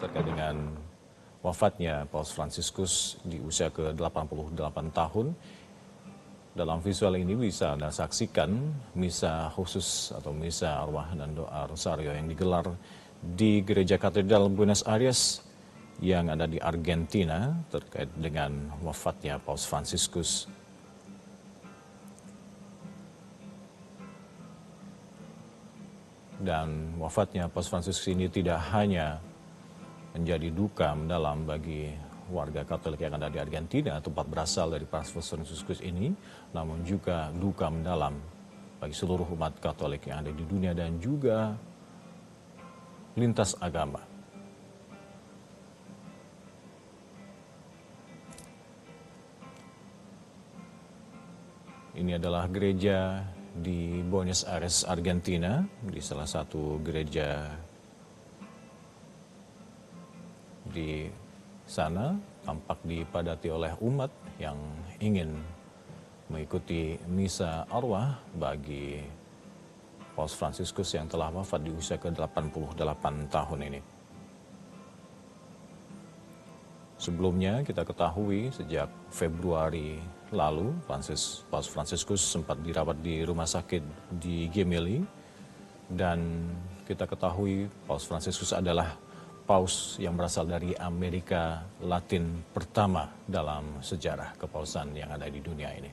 terkait dengan wafatnya Paus Fransiskus di usia ke-88 tahun. Dalam visual ini bisa Anda saksikan misa khusus atau misa arwah dan doa rosario yang digelar di Gereja Katedral Buenos Aires yang ada di Argentina terkait dengan wafatnya Paus Fransiskus. Dan wafatnya Paus Fransiskus ini tidak hanya menjadi duka mendalam bagi warga Katolik yang ada di Argentina, tempat berasal dari Paus Fransiskus ini, namun juga duka mendalam bagi seluruh umat Katolik yang ada di dunia dan juga lintas agama. Ini adalah gereja di Buenos Aires, Argentina, di salah satu gereja di sana tampak dipadati oleh umat yang ingin mengikuti misa arwah bagi Paus Fransiskus yang telah wafat di usia ke-88 tahun ini. Sebelumnya kita ketahui sejak Februari lalu Paus Fransiskus sempat dirawat di rumah sakit di Gemelli, dan kita ketahui Paus Fransiskus adalah paus yang berasal dari Amerika Latin pertama dalam sejarah kepausan yang ada di dunia ini.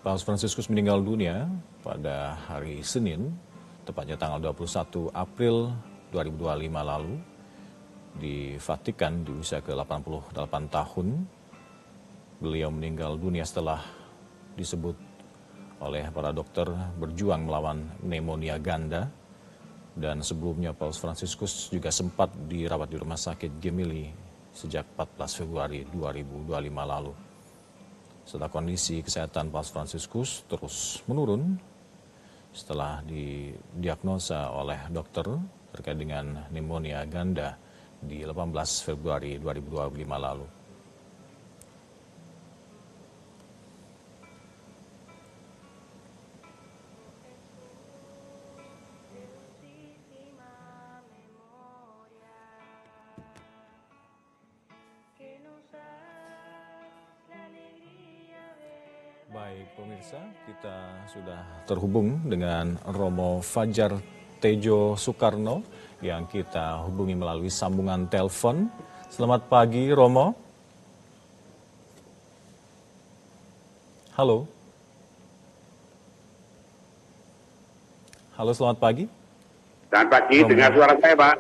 Paus Fransiskus meninggal dunia pada hari Senin, tepatnya tanggal 21 April 2025 lalu, di Vatikan di usia ke-88 tahun. Beliau meninggal dunia setelah disebut oleh para dokter berjuang melawan pneumonia ganda. Dan sebelumnya Paus Fransiskus juga sempat dirawat di rumah sakit Gemelli sejak 14 Februari 2025 lalu. Setelah kondisi kesehatan Paus Fransiskus terus menurun setelah didiagnosa oleh dokter terkait dengan pneumonia ganda di 18 Februari 2025 lalu. Baik pemirsa, kita sudah terhubung dengan Romo Fajar Tejo Soekarno yang kita hubungi melalui sambungan telepon. Selamat pagi Romo. Halo. Halo, selamat pagi. Selamat pagi, Romo. Dengar suara saya Pak?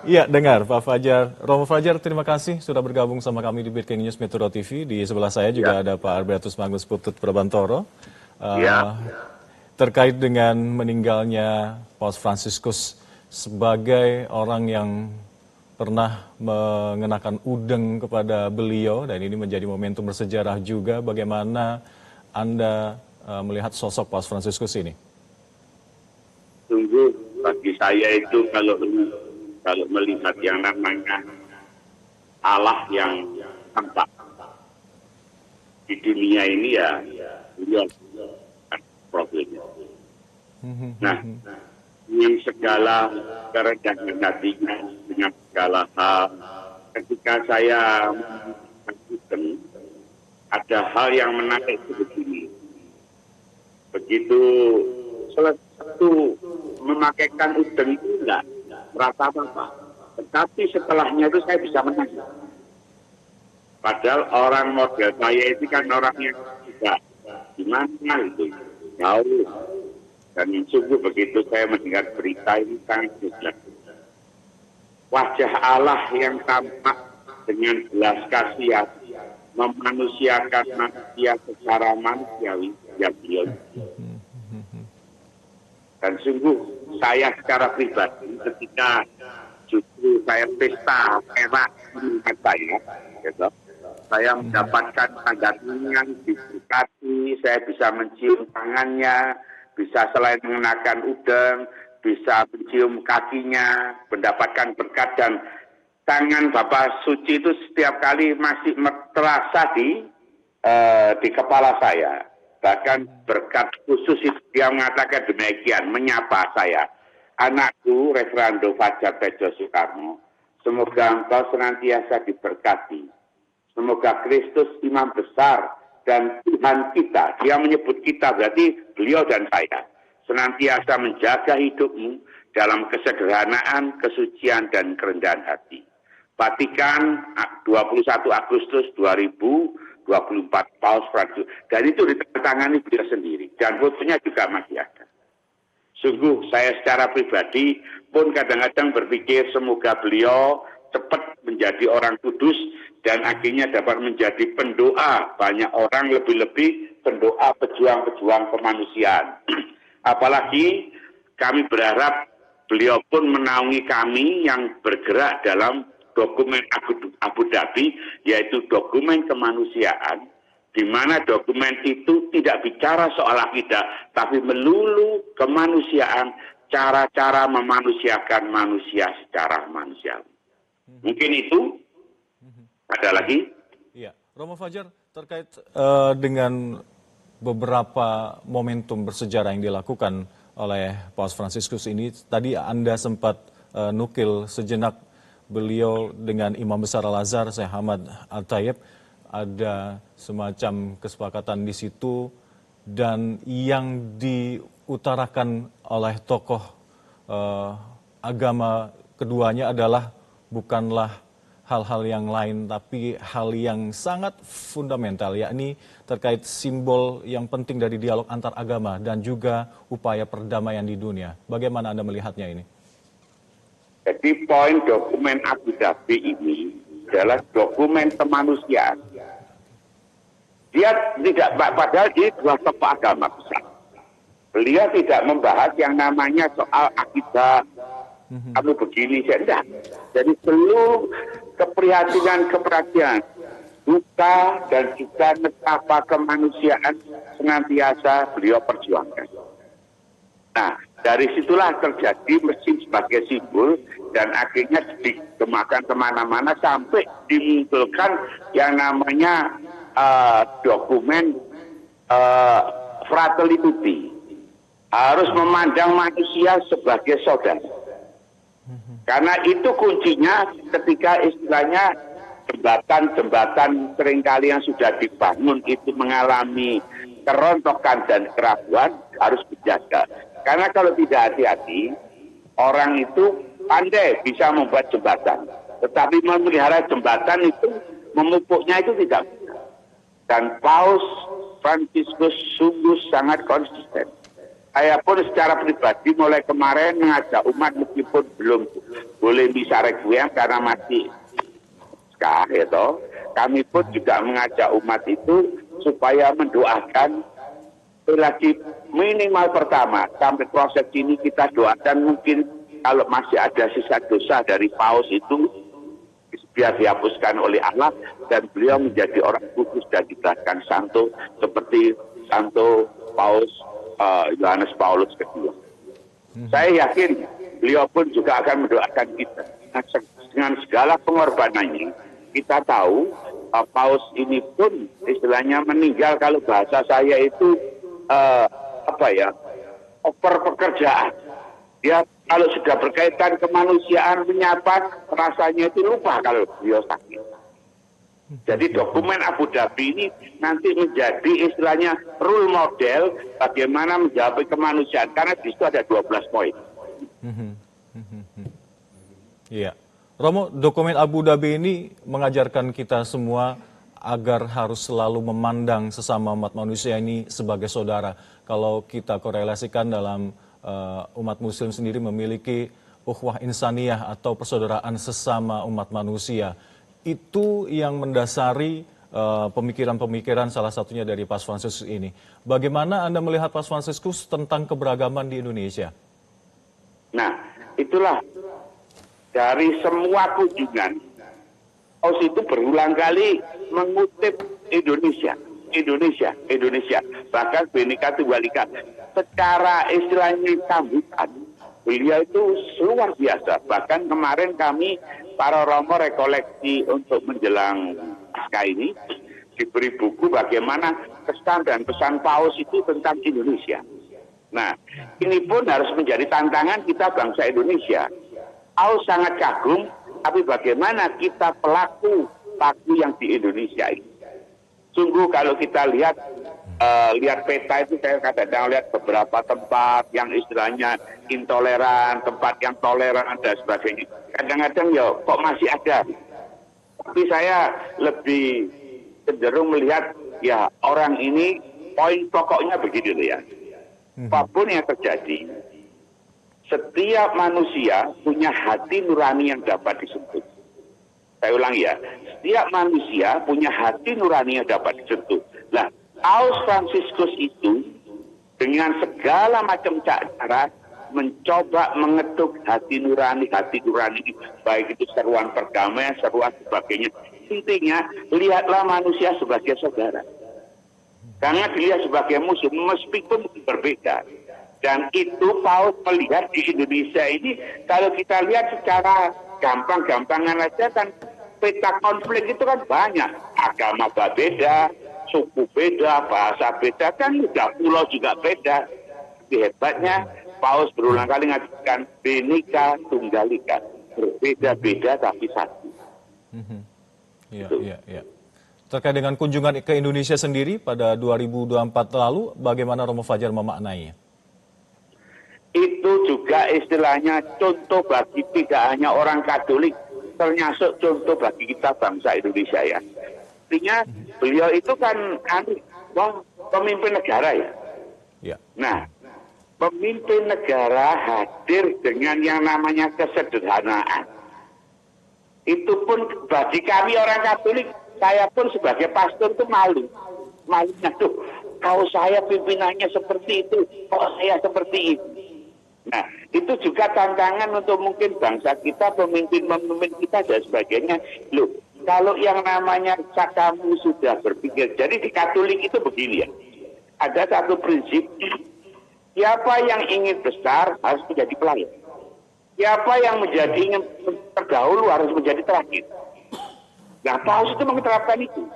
Iya, dengar Pak Fajar. Romo Fajar, terima kasih sudah bergabung sama kami di Breaking News Metro TV. Di sebelah saya juga ada Pak Albertus Magnus Putut Prabantoro. Terkait dengan meninggalnya Paus Fransiskus sebagai orang yang pernah mengenakan udeng kepada beliau, dan ini menjadi momentum bersejarah juga. Bagaimana Anda melihat sosok Paus Fransiskus ini? Sungguh bagi saya itu kalau melihat yang namanya Allah yang tampak di dunia ini ya beliau problemnya. Nah, dengan segala kerendahan hatinya, dengan segala hal, ketika saya mengatakan ada hal yang menarik begini. Begitu satu memakaikan udeng itu enggak merasa apa-apa. Tetapi setelahnya itu saya bisa menangis. Padahal orang model saya itu kan orang yang tidak gimana itu, jauh. Dan sungguh begitu saya mendengar berita ini sangat jelas. Wajah Allah yang tampak dengan belas kasihan memanusiakan manusia secara manusiawi, ya beliau. Dan sungguh saya secara pribadi ketika justru saya pesta erak mengingat saya, gitu, saya mendapatkan tanda tangan, diberkati, saya bisa mencium tangannya, bisa selain mengenakan udeng, bisa mencium kakinya, mendapatkan berkat, dan tangan Bapak Suci itu setiap kali masih terasa di kepala saya. Bahkan berkat khusus itu dia mengatakan demikian, menyapa saya. Anakku, Reverendo Fajar Tejo Soekarno, semoga engkau senantiasa diberkati. Semoga Kristus imam besar dan Tuhan kita, dia menyebut kita berarti beliau dan saya, senantiasa menjaga hidupmu dalam kesederhanaan, kesucian, dan kerendahan hati. Vatikan 21 Agustus 2024 Paus Francis. Dan itu ditandatangani beliau sendiri. Dan fotonya juga masih ada. Sungguh saya secara pribadi pun kadang-kadang berpikir semoga beliau cepat menjadi orang kudus dan akhirnya dapat menjadi pendoa banyak orang, lebih-lebih pendoa pejuang-pejuang kemanusiaan. Apalagi kami berharap beliau pun menaungi kami yang bergerak dalam dokumen Abu Dhabi, yaitu dokumen kemanusiaan, di mana dokumen itu tidak bicara soal akidah, tapi melulu kemanusiaan, cara-cara memanusiakan manusia secara manusiawi. Mungkin itu. Ada lagi? Iya, Romo Fajar, terkait dengan beberapa momentum bersejarah yang dilakukan oleh Paus Fransiskus ini, tadi Anda sempat nukil sejenak beliau dengan Imam Besar Al-Azhar, Syekh Ahmad Al-Tayeb, ada semacam kesepakatan di situ, dan yang diutarakan oleh tokoh agama keduanya adalah bukanlah hal-hal yang lain, tapi hal yang sangat fundamental, yakni terkait simbol yang penting dari dialog antar agama dan juga upaya perdamaian di dunia. Bagaimana Anda melihatnya ini? Jadi poin dokumen Abu Dhabi ini adalah dokumen kemanusiaan. Dia tidak, padahal dia dua tokoh agama besar. Beliau tidak membahas yang namanya soal akidah, kamu begini, tidak. Jadi seluruh keprihatinan, duka dan juga betapa kemanusiaan senantiasa beliau perjuangkan. Nah, dari situlah terjadi mesin sebagai simbol dan akhirnya dikembangkan kemana-mana sampai dimunculkan yang namanya dokumen Fratelli Tutti. Harus memandang manusia sebagai saudara. Karena itu kuncinya ketika istilahnya jembatan-jembatan seringkali yang sudah dibangun itu mengalami kerontokan dan kerapuan, harus dijaga. Karena kalau tidak hati-hati, orang itu pandai bisa membuat jembatan. Tetapi memelihara jembatan itu, memupuknya itu tidak bisa. Dan Paus Fransiskus sungguh sangat konsisten. Saya pun secara pribadi mulai kemarin mengajak umat meskipun belum boleh bisa requiem karena masih itu, kami pun juga mengajak umat itu supaya mendoakan lagi minimal pertama sampai proses ini kita doakan mungkin kalau masih ada sisa dosa dari Paus itu biar dihapuskan oleh Allah dan beliau menjadi orang kudus dan diberikan santo seperti Santo Paus Yohanes Paulus kedua. Saya yakin beliau pun juga akan mendoakan kita. Dengan segala pengorbanannya, kita tahu Paus ini pun istilahnya meninggal kalau bahasa saya itu over pekerjaan. Dia kalau sudah berkaitan kemanusiaan menyapa rasanya itu lupa kalau beliau sakit. Jadi dokumen Abu Dhabi ini nanti menjadi istilahnya role model bagaimana menjawab kemanusiaan. Karena di situ ada 12 poin. Iya. Romo, dokumen Abu Dhabi ini mengajarkan kita semua agar harus selalu memandang sesama umat manusia ini sebagai saudara. Kalau kita korelasikan dalam umat muslim sendiri memiliki ukhuwah insaniyah atau persaudaraan sesama umat manusia. Itu yang mendasari pemikiran-pemikiran salah satunya dari Paus Fransiskus ini. Bagaimana Anda melihat Paus Fransiskus tentang keberagaman di Indonesia? Nah, itulah dari semua kunjungan, Paus itu berulang kali mengutip Indonesia. Bahkan Bhinneka Tunggal Ika. Secara istilahnya sambutan, beliau itu luar biasa. Bahkan kemarin kami para romo rekoleksi untuk menjelang pasca ini, diberi buku bagaimana kesan dan pesan Paus itu tentang Indonesia. Nah, ini pun harus menjadi tantangan kita bangsa Indonesia. Paus sangat kagum, tapi bagaimana kita pelaku yang di Indonesia ini. Sungguh kalau kita lihat peta itu, saya kadang-kadang lihat beberapa tempat yang istilahnya intoleran, tempat yang toleran dan sebagainya. Kadang-kadang ya kok masih ada. Tapi saya lebih cenderung melihat ya orang ini poin pokoknya begitu ya. Apapun yang terjadi, setiap manusia punya hati nurani yang dapat disentuh. Saya ulangi ya, setiap manusia punya hati nurani yang dapat disentuh. Nah, Paus Fransiskus itu dengan segala macam cara mencoba mengetuk hati nurani, baik itu seruan perdamaian, seruan sebagainya. Intinya, lihatlah manusia sebagai saudara. Karena dia sebagai musuh, meskipun berbeda. Dan itu Paus melihat di Indonesia ini, kalau kita lihat secara gampang-gampangan aja kan, peta konflik itu kan banyak. Agama beda, suku beda, bahasa beda, kan udah pulau juga beda. Tapi hebatnya, Paus berulang kali mengatakan Bhinneka Tunggal Ika, berbeda-beda tapi satu. Iya. Terkait dengan kunjungan ke Indonesia sendiri pada 2024 lalu, bagaimana Romo Fajar memaknainya? Itu juga istilahnya contoh bagi tidak hanya orang Katolik, termasuk contoh bagi kita bangsa Indonesia ya. Artinya beliau itu kan pemimpin negara ya. Nah, pemimpin negara hadir dengan yang namanya kesederhanaan. Itu pun bagi kami orang Katolik, saya pun sebagai pastor itu malunya tuh, kalau saya pimpinannya seperti itu, kalau saya seperti itu. Nah, itu juga tantangan untuk mungkin bangsa kita, pemimpin kita dan sebagainya. Loh, kalau yang namanya kamu sudah berpikir, jadi di Katolik itu begini ya, ada satu prinsip, siapa yang ingin besar harus menjadi pelayan. Siapa yang ingin terdahulu harus menjadi terakhir. Nah, Paus itu menerapkan itu.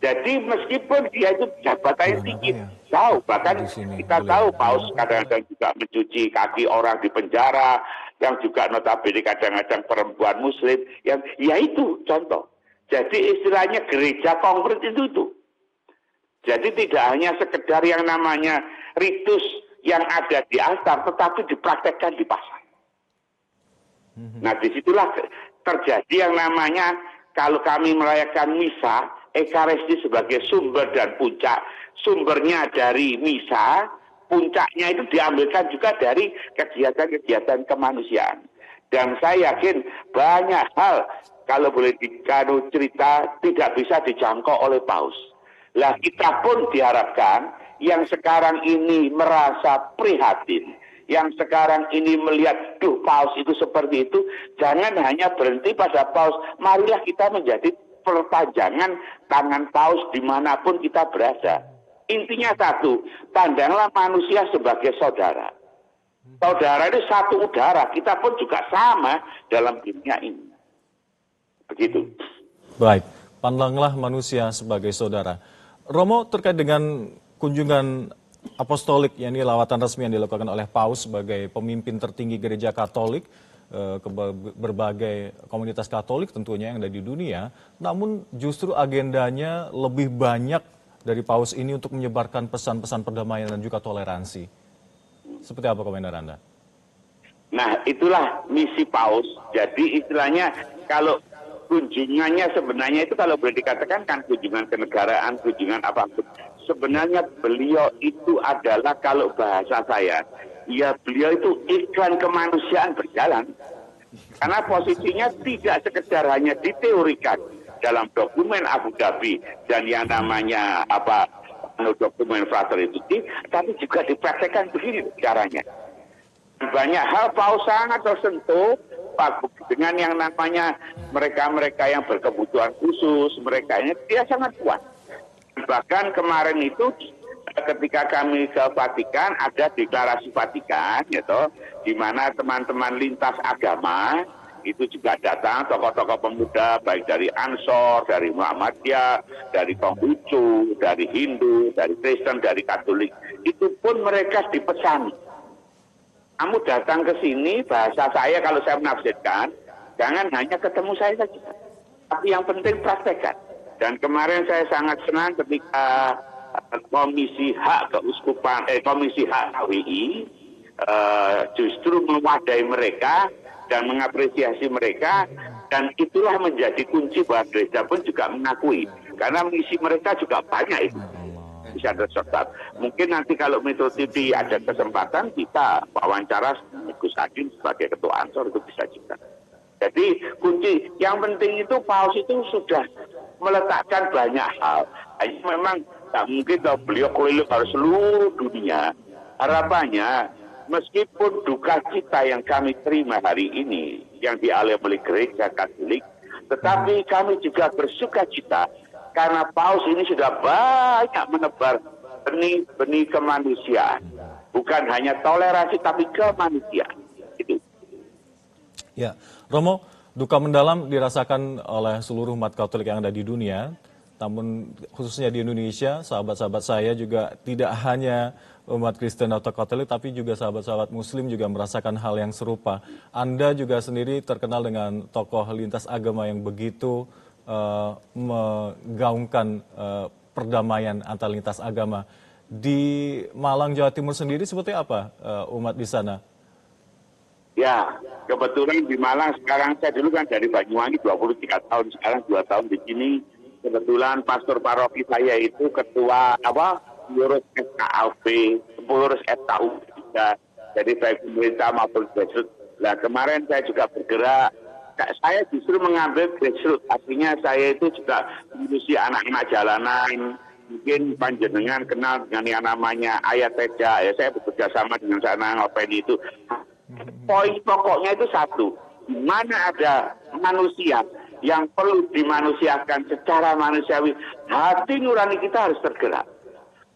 Jadi meskipun dia itu jabatannya tinggi, tahu, bahkan kita tahu Paus kadang-kadang juga mencuci kaki orang di penjara, yang juga notabene kadang-kadang perempuan muslim, yang ya itu contoh. Jadi istilahnya gereja konkret itu. Jadi tidak hanya sekedar yang namanya ritus yang ada di altar, tetapi dipraktekkan di pasar. Nah, disitulah terjadi yang namanya kalau kami merayakan misa, Ekaristi sebagai sumber dan puncak, sumbernya dari misa, puncaknya itu diambilkan juga dari kegiatan-kegiatan kemanusiaan. Dan saya yakin banyak hal, kalau boleh cerita, tidak bisa dijangkau oleh Paus. Lah kita pun diharapkan yang sekarang ini merasa prihatin, yang sekarang ini melihat, Paus itu seperti itu, jangan hanya berhenti pada Paus. Marilah kita menjadi perpanjangan tangan Paus dimanapun kita berada. Intinya satu, pandanglah manusia sebagai saudara. Saudara itu satu udara, kita pun juga sama dalam dunia ini. Begitu. Baik, pandanglah manusia sebagai saudara. Romo, terkait dengan kunjungan apostolik, yakni lawatan resmi yang dilakukan oleh Paus sebagai pemimpin tertinggi gereja Katolik ke berbagai komunitas Katolik tentunya yang ada di dunia, namun justru agendanya lebih banyak dari Paus ini untuk menyebarkan pesan-pesan perdamaian dan juga toleransi. Seperti apa komentar Anda? Nah, itulah misi Paus. Jadi istilahnya kalau kunjungannya sebenarnya itu kalau boleh dikatakan kan kunjungan kenegaraan, kunjungan apapun. Sebenarnya beliau itu adalah kalau bahasa saya, ya beliau itu iklan kemanusiaan berjalan. Karena posisinya tidak sekedar hanya diteorikan dalam dokumen Abu Dhabi dan yang namanya dokumen Frater Tutti, tapi juga dipraktekkan begini caranya. Banyak hal Paus sangat tersentuh dengan yang namanya mereka-mereka yang berkebutuhan khusus, mereka ini dia sangat kuat. Bahkan kemarin itu ketika kami ke Vatikan ada deklarasi Vatikan, gitu, di mana teman-teman lintas agama itu juga datang tokoh-tokoh pemuda baik dari Ansor, dari Muhammadiyah, dari Konghucu, dari Hindu, dari Kristen, dari Katolik. Itu pun mereka dipesan. Kamu datang ke sini, bahasa saya kalau saya menafsirkan, jangan hanya ketemu saya saja. Tapi yang penting praktekkan. Dan kemarin saya sangat senang ketika Komisi Hak Keuskupan, Komisi Hak KWI justru mewadahi mereka dan mengapresiasi mereka, dan itulah menjadi kunci bahwa gereja pun juga mengakui, karena misi mereka juga banyak itu bisa tersertat. Mungkin nanti kalau Metro TV ada kesempatan kita wawancara Gus Hadim sebagai ketua Ansor, itu bisa juga. Jadi kunci yang penting itu Paus itu sudah meletakkan banyak hal. Memang tak mungkin kalau beliau keliling ke seluruh dunia. Harapannya meskipun duka cita yang kami terima hari ini yang dialami oleh gereja Katolik, tetapi kami juga bersuka cita karena Paus ini sudah banyak menebar benih-benih kemanusiaan. Bukan hanya toleransi tapi kemanusiaan. Itu. Ya, Romo, duka mendalam dirasakan oleh seluruh umat Katolik yang ada di dunia. Namun khususnya di Indonesia, sahabat-sahabat saya juga tidak hanya umat Kristen atau Katolik, tapi juga sahabat-sahabat Muslim juga merasakan hal yang serupa. Anda juga sendiri terkenal dengan tokoh lintas agama yang begitu menggaungkan perdamaian antar lintas agama. Di Malang, Jawa Timur sendiri seperti apa umat di sana? Ya, kebetulan di Malang sekarang saya dulu kan dari Banyuwangi 23 tahun, sekarang 2 tahun di sini. Kebetulan pastor paroki saya itu ketua pengurus FKAP, pengurus FKU juga. Jadi baik pemerintah maupun grassroots. Nah kemarin saya juga bergerak, saya justru mengambil grassroots. Artinya saya itu juga mengurusi anak-anak jalanan. Mungkin panjenengan kenal dengan yang namanya Ayat Teja. Ya, saya bekerja sama dengan sana Ngopeni itu. Poin pokoknya itu satu, di mana ada manusia yang perlu dimanusiakan secara manusiawi, hati nurani kita harus tergerak.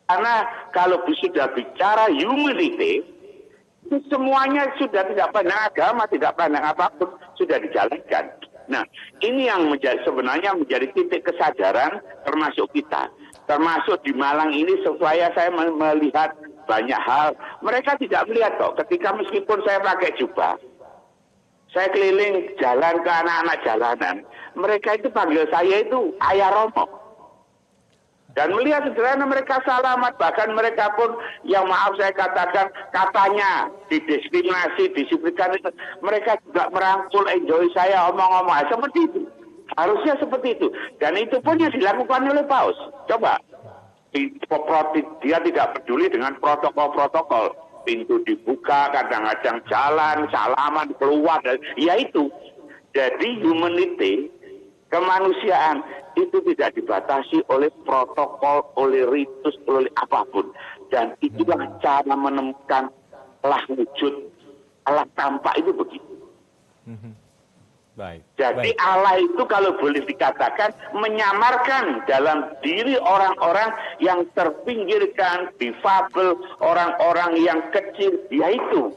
Karena kalau sudah bicara humanity, itu semuanya sudah tidak pandang agama, tidak pandang apapun, sudah dijalankan. Nah, ini yang sebenarnya menjadi titik kesadaran termasuk kita. Termasuk di Malang ini supaya saya melihat banyak hal. Mereka tidak melihat kok ketika meskipun saya pakai jubah, saya keliling jalan ke anak-anak jalanan, mereka itu panggil saya itu Ayah Romo. Dan melihat sederhana mereka salamat, bahkan mereka pun yang maaf saya katakan katanya didiskriminasi, disiplinkan itu, mereka juga merangkul, enjoy saya, omong-omong seperti itu. Harusnya seperti itu. Dan itu pun yang dilakukan oleh Paus. Coba, dia tidak peduli dengan protokol-protokol. Pintu dibuka, kadang-kadang jalan, salaman, keluar, ya itu. Jadi humanity, kemanusiaan itu tidak dibatasi oleh protokol, oleh ritus, oleh apapun. Dan itulah cara menemukan Allah wujud, Allah tampak itu begitu. Baik. Jadi Allah itu kalau boleh dikatakan menyamarkan dalam diri orang-orang yang terpinggirkan, difabel, orang-orang yang kecil, yaitu.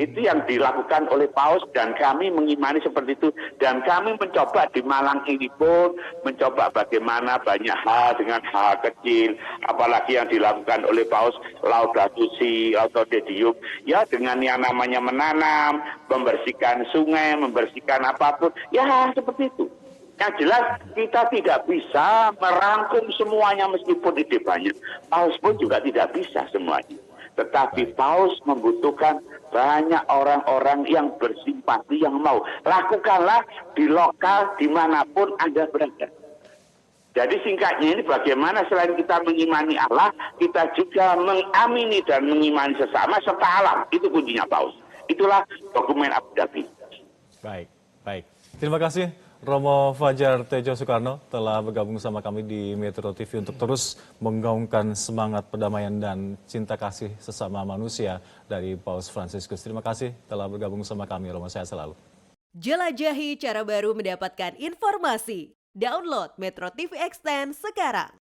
Itu yang dilakukan oleh Paus dan kami mengimani seperti itu. Dan kami mencoba di Malang ini pun, mencoba bagaimana banyak hal dengan hal kecil. Apalagi yang dilakukan oleh Paus, Laudato Si, Laudato Deum. Ya dengan yang namanya menanam, membersihkan sungai, membersihkan apapun. Ya seperti itu. Yang jelas kita tidak bisa merangkum semuanya meskipun ide banyak. Paus pun juga tidak bisa semuanya. Tetapi Paus membutuhkan banyak orang-orang yang bersimpati, yang mau. Lakukanlah di lokal dimanapun Anda berada. Jadi singkatnya ini bagaimana selain kita mengimani Allah, kita juga mengamini dan mengimani sesama serta alam. Itu kuncinya Paus. Itulah dokumen Abu Dhabi. Baik, baik. Terima kasih Romo Fajar Tejo Soekarno telah bergabung sama kami di Metro TV untuk terus menggaungkan semangat perdamaian dan cinta kasih sesama manusia dari Paus Fransiskus. Terima kasih telah bergabung sama kami, Romo, sehat selalu. Jelajahi cara baru mendapatkan informasi. Download Metro TV Extend sekarang.